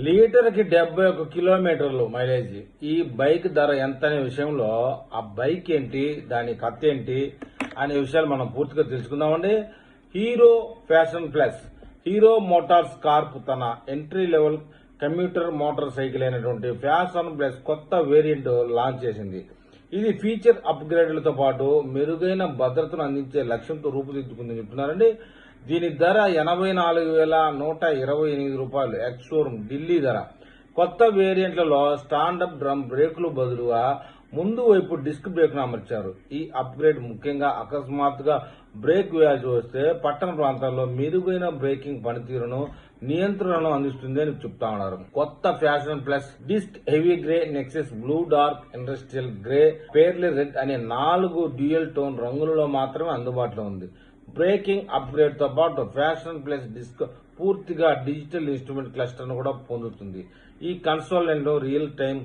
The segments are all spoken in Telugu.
లీటర్కి 71 కిలోమీటర్లు మైలేజ్. ఈ బైక్ ధర ఎంత అనే విషయంలో ఆ బైక్ ఏంటి, దాని కథ ఏంటి అనే విషయాలు మనం పూర్తిగా తెలుసుకుందామండి. Hero Fashion Plus Hero Motors Corp తన entry level commuter motorcycle అయినటువంటి ఫ్యాషన్ ప్లస్ కొత్త వేరియంట్ లాంచ్ చేసింది. ఇది ఫీచర్ అప్గ్రేడ్లతో పాటు మెరుగైన భద్రతను అందించే లక్ష్యంతో రూపుదిద్దుకుందని చెప్తున్నారండి. దీని ధర 84,128 రూపాయలు. ఎక్స్ షోరూమ్ ఢిల్లీ ధర. కొత్త వేరియంట్లలో స్టాండప్ డ్రమ్ బ్రేకులు బదులుగా ముందు వైపు డిస్క్ బ్రేక్ను అమర్చారు. ఈ అప్గ్రేడ్ ముఖ్యంగా అకస్మాత్తుగా బ్రేక్ వేయాల్సి వస్తే పట్టణ ప్రాంతాల్లో మెరుగైన బ్రేకింగ్ పనితీరును, నియంత్రణను అందిస్తుంది అని చెప్తా ఉన్నారు. కొత్త Fashion Plus disc heavy grey, Nexus blue, dark industrial grey, pearly red అనే 4 డ్యూయల్ టోన్ రంగులలో మాత్రమే అందుబాటులో ఉంది. బ్రేకింగ్ అప్గ్రేడ్ తో పాటు ఫ్యాషన్ ప్లస్ డిస్క్ పూర్తిగా డిజిటల్ ఇన్స్ట్రుమెంట్ క్లస్టర్ ను కూడా పొందుతుంది. ఈ console real time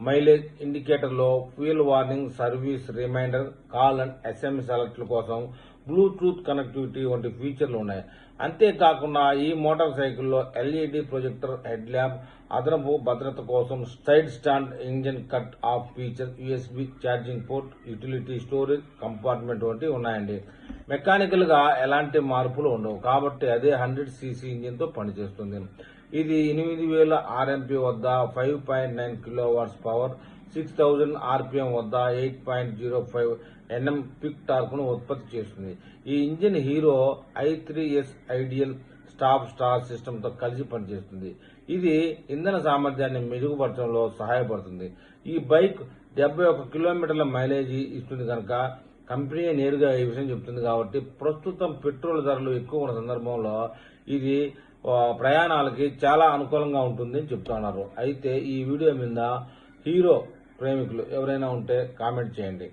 mileage indicator లో fuel warning, service reminder, call and SMS అలర్ట్ల కోసం బ్లూటూత్ కనెక్టివిటీ వంటి ఫీచర్లు ఉన్నాయి. అంతేకాకుండా ఈ మోటార్ సైకిల్లో ఎల్ఈడి ప్రొజెక్టర్, హెడ్ ల్యాంప్, అదనపు భద్రత కోసం side stand, engine cut off feature, USB charging port, utility storage compartment వంటివి ఉన్నాయండి. మెకానికల్ గా ఎలాంటి మార్పులు ఉండవు కాబట్టి అదే 100cc ఇంజిన్ తో పనిచేస్తుంది. ఇది 8000 RMP వద్ద 5.9 కిలోవాట్స్ పవర్, 6000 RPM వద్ద 8.05 Nm పిక్ టార్క్ ను ఉత్పత్తి చేస్తుంది. ఈ engine hero i3S ideal stop star system తో కలిసి పనిచేస్తుంది. ఇది ఇంధన సామర్థ్యాన్ని మెరుగుపరచడంలో సహాయపడుతుంది. ఈ బైక్ 71 కిలోమీటర్ల మైలేజ్ ఇస్తుంది కనుక కంపెనీ నేరుగా ఈ విషయం చెప్తుంది కాబట్టి ప్రస్తుతం పెట్రోల్ ధరలు ఎక్కువ ఉన్న సందర్భంలో ఇది ప్రయాణాలకి చాలా అనుకూలంగా ఉంటుంది అని చెప్తున్నారు. అయితే ఈ వీడియో మీద హీరో ప్రేమికులు ఎవరైనా ఉంటే కామెంట్ చేయండి.